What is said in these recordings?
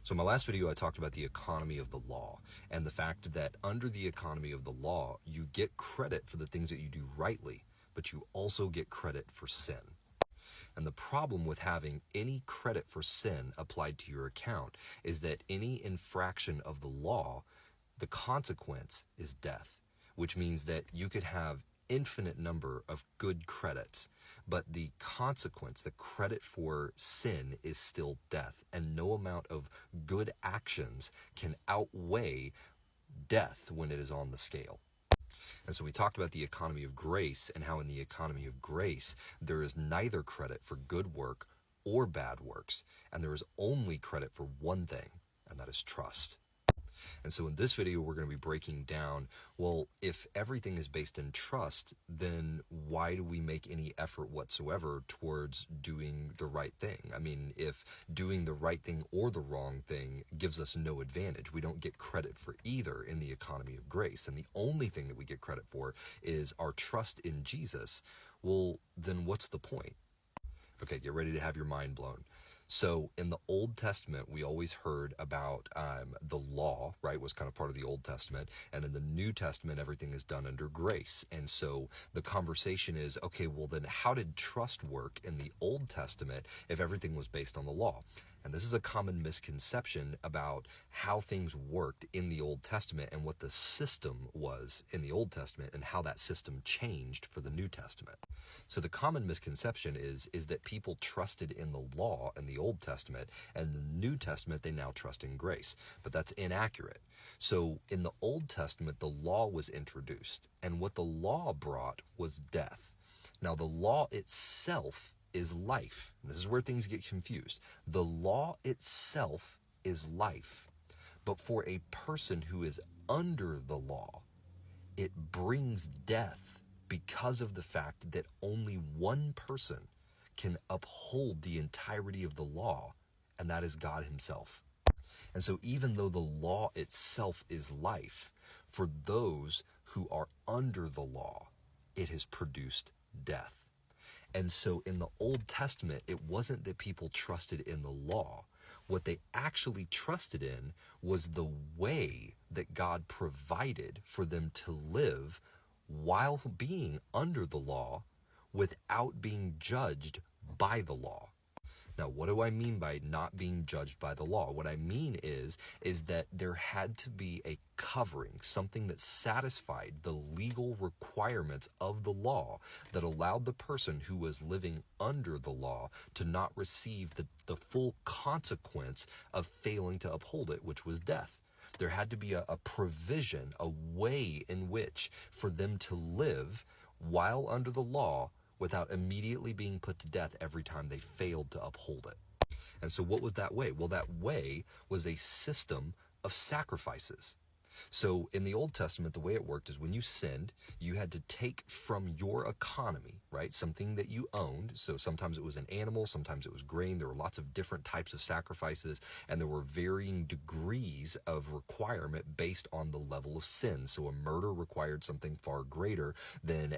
So in my last video, I talked about the economy of the law and the fact that under the economy of the law, you get credit for the things that you do rightly, but you also get credit for sin. And the problem with having any credit for sin applied to your account is that any infraction of the law, the consequence is death, which means that you could have infinite number of good credits, but the consequence, the credit for sin, is still death, and no amount of good actions can outweigh death when it is on the scale. And so we talked about the economy of grace and how in the economy of grace there is neither credit for good work or bad works, and there is only credit for one thing, and that is trust. And so in this video, we're going to be breaking down, well, if everything is based in trust, then why do we make any effort whatsoever towards doing the right thing? I mean, if doing the right thing or the wrong thing gives us no advantage, we don't get credit for either in the economy of grace. And the only thing that we get credit for is our trust in Jesus. Well, then what's the point? Okay, get ready to have your mind blown. So in the Old Testament, we always heard about the law, right, was kind of part of the Old Testament. And in the New Testament, everything is done under grace. And so the conversation is, okay, well then how did trust work in the Old Testament if everything was based on the law? And this is a common misconception about how things worked in the Old Testament and what the system was in the Old Testament and how that system changed for the New Testament. So the common misconception is that people trusted in the law in the Old Testament, and in the New Testament they now trust in grace. But that's inaccurate. So in the Old Testament, the law was introduced, and what the law brought was death. Now the law itself is life. This is where things get confused. The law itself is life, but for a person who is under the law, it brings death because of the fact that only one person can uphold the entirety of the law, and that is God himself. And so even though the law itself is life, for those who are under the law, it has produced death. And so in the Old Testament, it wasn't that people trusted in the law. What they actually trusted in was the way that God provided for them to live while being under the law without being judged by the law. Now, what do I mean by not being judged by the law? What I mean is that there had to be a covering, something that satisfied the legal requirements of the law that allowed the person who was living under the law to not receive the full consequence of failing to uphold it, which was death. There had to be a provision, a way in which for them to live while under the law without immediately being put to death every time they failed to uphold it. And so what was that way? Well, that way was a system of sacrifices. So in the Old Testament, the way it worked is when you sinned, you had to take from your economy, right? Something that you owned. So sometimes it was an animal, sometimes it was grain. There were lots of different types of sacrifices, and there were varying degrees of requirement based on the level of sin. So a murder required something far greater than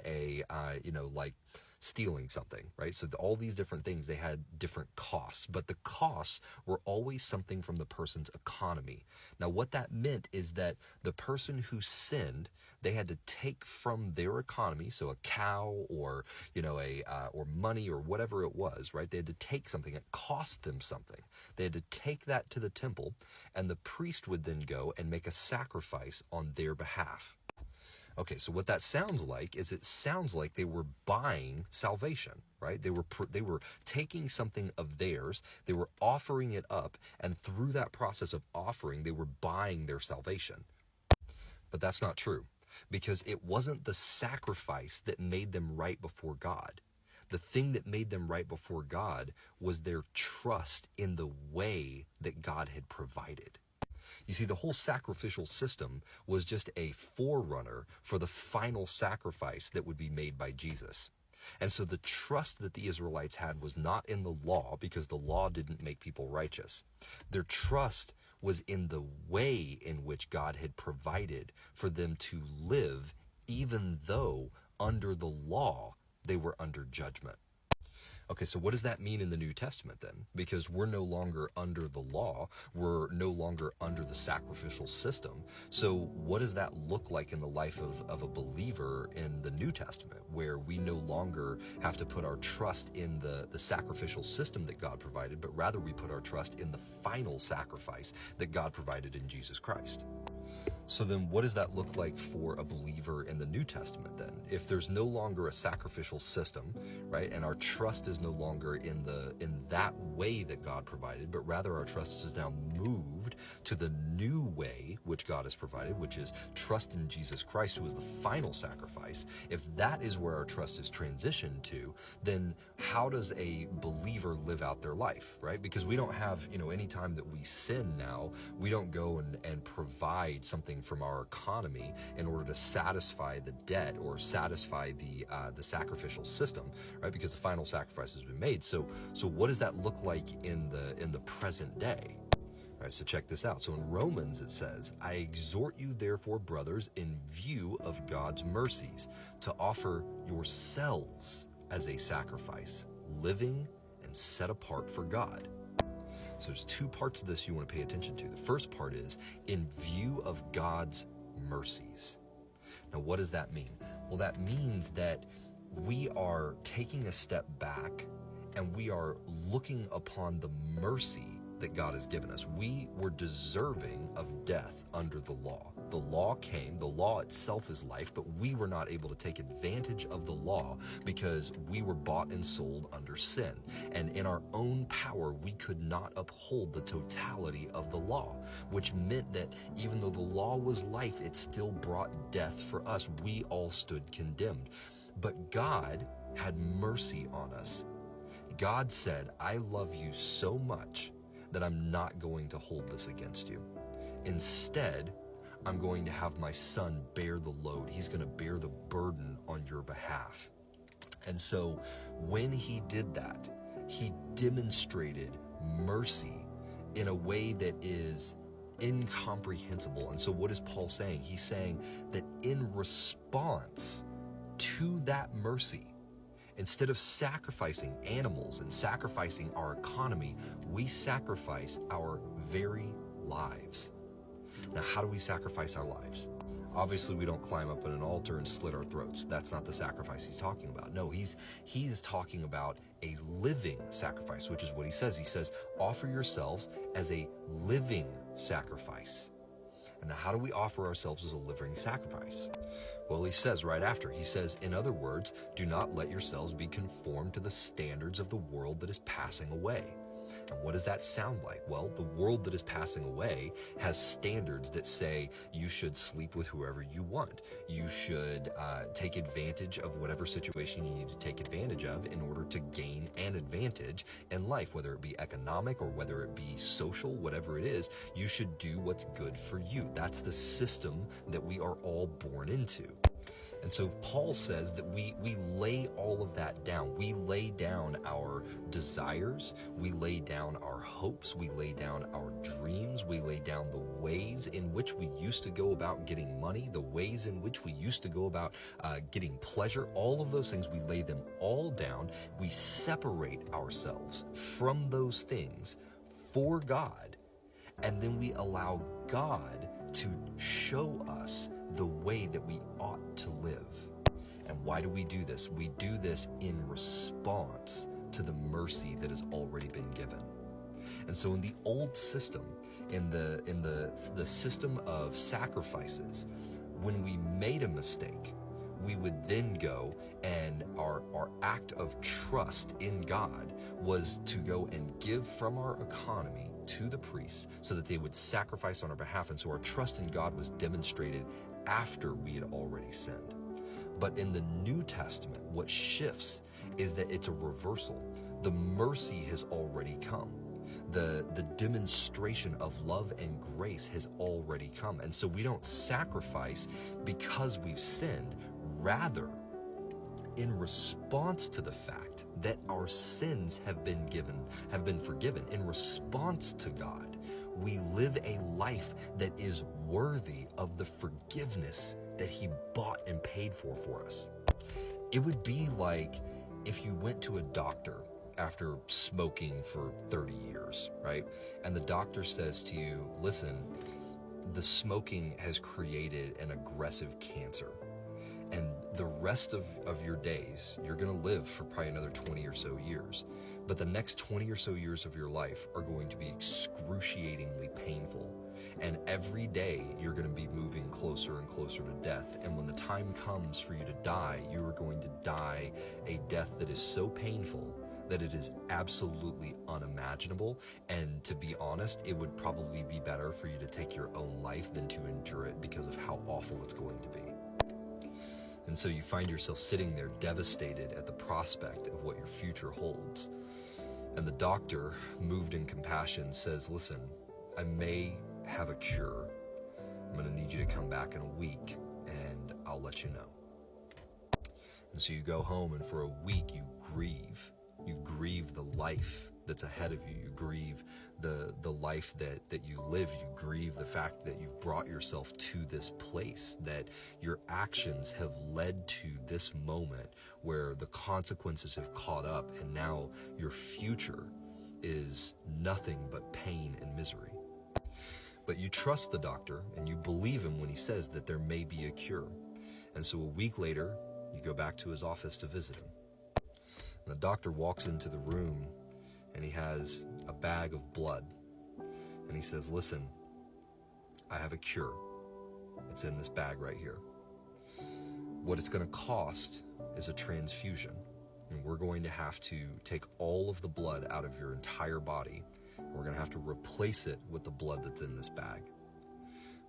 like stealing something, right? So all these different things, they had different costs, but the costs were always something from the person's economy. Now, what that meant is that the person who sinned, they had to take from their economy, so a cow or, or money or whatever it was, right? They had to take something. It cost them something. They had to take that to the temple, and the priest would then go and make a sacrifice on their behalf. Okay, so what that sounds like is it sounds like they were buying salvation, right? They were taking something of theirs, they were offering it up, and through that process of offering, they were buying their salvation. But that's not true, because it wasn't the sacrifice that made them right before God. The thing that made them right before God was their trust in the way that God had provided. You see, the whole sacrificial system was just a forerunner for the final sacrifice that would be made by Jesus. And so the trust that the Israelites had was not in the law, because the law didn't make people righteous. Their trust was in the way in which God had provided for them to live, even though under the law they were under judgment. Okay, so what does that mean in the New Testament then? Because we're no longer under the law, we're no longer under the sacrificial system. So what does that look like in the life of a believer in the New Testament, where we no longer have to put our trust in the sacrificial system that God provided, but rather we put our trust in the final sacrifice that God provided in Jesus Christ? So then what does that look like for a believer in the New Testament then? If there's no longer a sacrificial system, right, and our trust is no longer in that way that God provided, but rather our trust is now moved to the new way which God has provided, which is trust in Jesus Christ, who is the final sacrifice. If that is where our trust is transitioned to, then how does a believer live out their life, right? Because we don't have, any time that we sin now, we don't go and provide something from our economy in order to satisfy the debt or satisfy the sacrificial system, right? Because the final sacrifice has been made. So what does that look like in the present day? All right, so check this out. So in Romans it says, I exhort you therefore, brothers, in view of God's mercies, to offer yourselves as a sacrifice, living and set apart for God. So there's two parts of this you want to pay attention to. The first part is in view of God's mercies. Now, what does that mean? Well, that means that we are taking a step back and we are looking upon the mercy that God has given us. We were deserving of death under the law. The law came, the law itself is life, but we were not able to take advantage of the law because we were bought and sold under sin. And in our own power, we could not uphold the totality of the law, which meant that even though the law was life, it still brought death for us. We all stood condemned. But God had mercy on us. God said, I love you so much that I'm not going to hold this against you. Instead, I'm going to have my son bear the load. He's going to bear the burden on your behalf. And so when he did that, he demonstrated mercy in a way that is incomprehensible. And so what is Paul saying? He's saying that in response to that mercy, instead of sacrificing animals and sacrificing our economy, we sacrificed our very lives. Now, how do we sacrifice our lives? Obviously, we don't climb up on an altar and slit our throats. That's not the sacrifice he's talking about. No, he's talking about a living sacrifice, which is what he says. He says, offer yourselves as a living sacrifice. And now, how do we offer ourselves as a living sacrifice? Well, he says right after, he says, in other words, do not let yourselves be conformed to the standards of the world that is passing away. And what does that sound like? Well, the world that is passing away has standards that say you should sleep with whoever you want. You should take advantage of whatever situation you need to take advantage of in order to gain an advantage in life, whether it be economic or whether it be social, whatever it is. You should do what's good for you. That's the system that we are all born into. And so Paul says that we lay all of that down. We lay down our desires. We lay down our hopes. We lay down our dreams. We lay down the ways in which we used to go about getting money, the ways in which we used to go about getting pleasure. All of those things, we lay them all down. We separate ourselves from those things for God. And then we allow God to show us the way that we ought to live. And why do we do this? We do this in response to the mercy that has already been given. And so in the old system, in the system of sacrifices, when we made a mistake, we would then go and our act of trust in God was to go and give from our economy to the priests so that they would sacrifice on our behalf. And so our trust in God was demonstrated after we had already sinned. But in the New Testament, what shifts is that it's a reversal. The mercy has already come. The demonstration of love and grace has already come. And so we don't sacrifice because we've sinned. Rather, in response to the fact that our sins have been forgiven, in response to God, we live a life that is worthy of the forgiveness that he bought and paid for us. It would be like if you went to a doctor after smoking for 30 years, right? And the doctor says to you, listen, the smoking has created an aggressive cancer. And the rest of your days, you're going to live for probably another 20 or so years. But the next 20 or so years of your life are going to be excruciatingly painful. And every day you're going to be moving closer and closer to death. And when the time comes for you to die, you are going to die a death that is so painful that it is absolutely unimaginable. And to be honest, it would probably be better for you to take your own life than to endure it because of how awful it's going to be. And so you find yourself sitting there devastated at the prospect of what your future holds. And the doctor, moved in compassion, says, listen, I may have a cure. I'm going to need you to come back in a week and I'll let you know. And so you go home, and for a week you grieve. You grieve the life that's ahead of you. You grieve the life that you live. You grieve the fact that you've brought yourself to this place, that your actions have led to this moment where the consequences have caught up, and now your future is nothing but pain and misery. But you trust the doctor and you believe him when he says that there may be a cure. And so a week later, you go back to his office to visit him. And the doctor walks into the room and he has a bag of blood. And he says, listen, I have a cure. It's in this bag right here. What it's going to cost is a transfusion. And we're going to have to take all of the blood out of your entire body. We're going to have to replace it with the blood that's in this bag.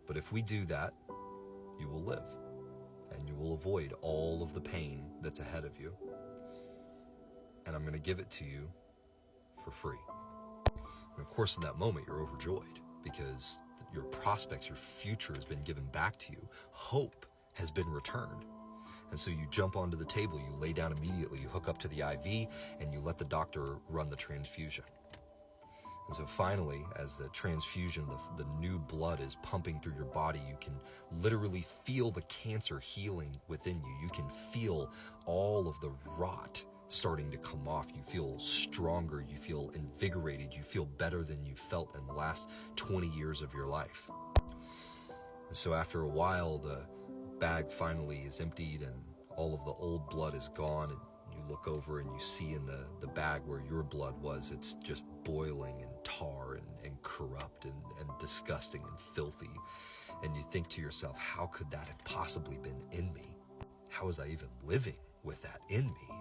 But if we do that, you will live. And you will avoid all of the pain that's ahead of you. And I'm going to give it to you for free. And of course, in that moment, you're overjoyed because your prospects, your future has been given back to you. Hope has been returned. And so you jump onto the table, you lay down immediately, you hook up to the IV, and you let the doctor run the transfusion. And so finally, as the transfusion, the new blood is pumping through your body, you can literally feel the cancer healing within you. You can feel all of the rot starting to come off. You feel stronger, you feel invigorated, you feel better than you felt in the last 20 years of your life. And so after a while, the bag finally is emptied and all of the old blood is gone, and you look over and you see in the bag where your blood was, it's just boiling and tar and corrupt and disgusting and filthy. And you think to yourself, how could that have possibly been in me? How was I even living with that in me?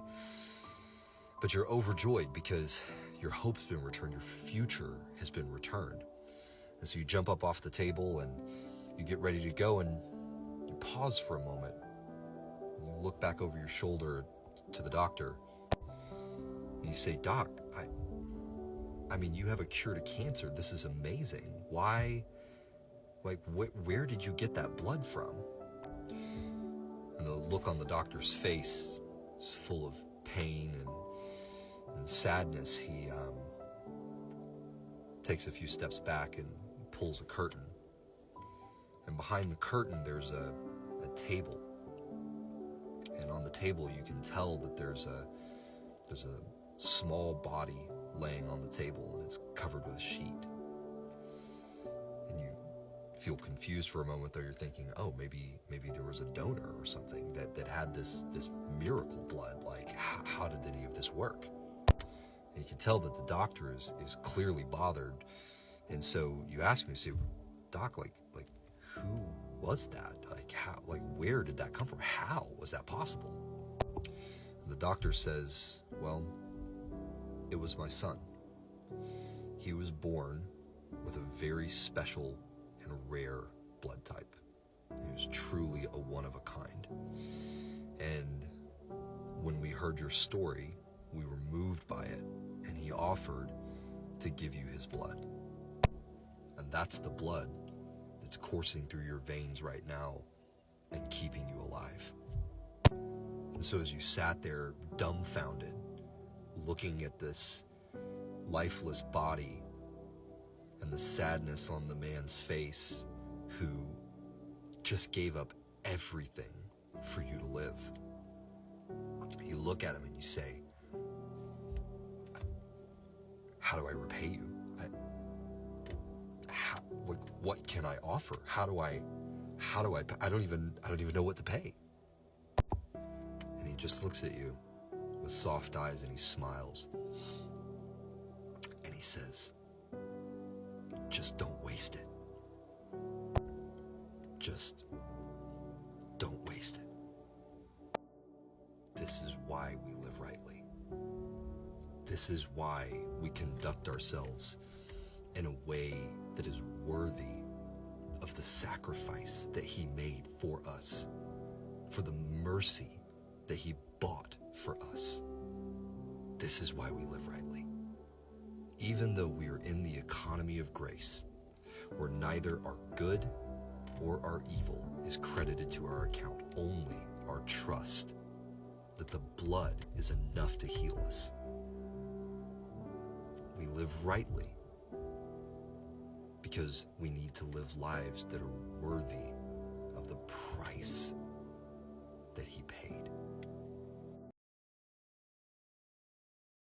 But you're overjoyed because your hope's been returned, your future has been returned. And so you jump up off the table and you get ready to go, and you pause for a moment. And you look back over your shoulder to the doctor and you say, Doc, I mean, you have a cure to cancer. This is amazing. Why, where did you get that blood from? And the look on the doctor's face is full of pain and sadness. He takes a few steps back and pulls a curtain. And behind the curtain, there's a table. And on the table, you can tell that there's a small body laying on the table, and it's covered with a sheet. And you feel confused for a moment, though. You're thinking, oh, maybe there was a donor or something that had this miracle blood. Like, how did any of this work? And you can tell that the doctor is clearly bothered. And so you ask him, you say, Doc, like who was that? Like, how, where did that come from? How was that possible? And the doctor says, well, it was my son. He was born with a very special and rare blood type. He was truly a one of a kind. And when we heard your story, we were moved by it, and he offered to give you his blood. And that's the blood that's coursing through your veins right now and keeping you alive. And so as you sat there dumbfounded, looking at this lifeless body and the sadness on the man's face who just gave up everything for you to live, you look at him and you say, how do I repay you? Like, what can I offer? How do I I don't even know what to pay. And he just looks at you with soft eyes and he smiles. And he says, just don't waste it. Just don't waste it. This is why we live rightly. This is why we conduct ourselves in a way that is worthy of the sacrifice that he made for us, for the mercy that he bought for us. This is why we live rightly. Even though we are in the economy of grace, where neither our good or our evil is credited to our account, only our trust that the blood is enough to heal us. We live rightly because we need to live lives that are worthy of the price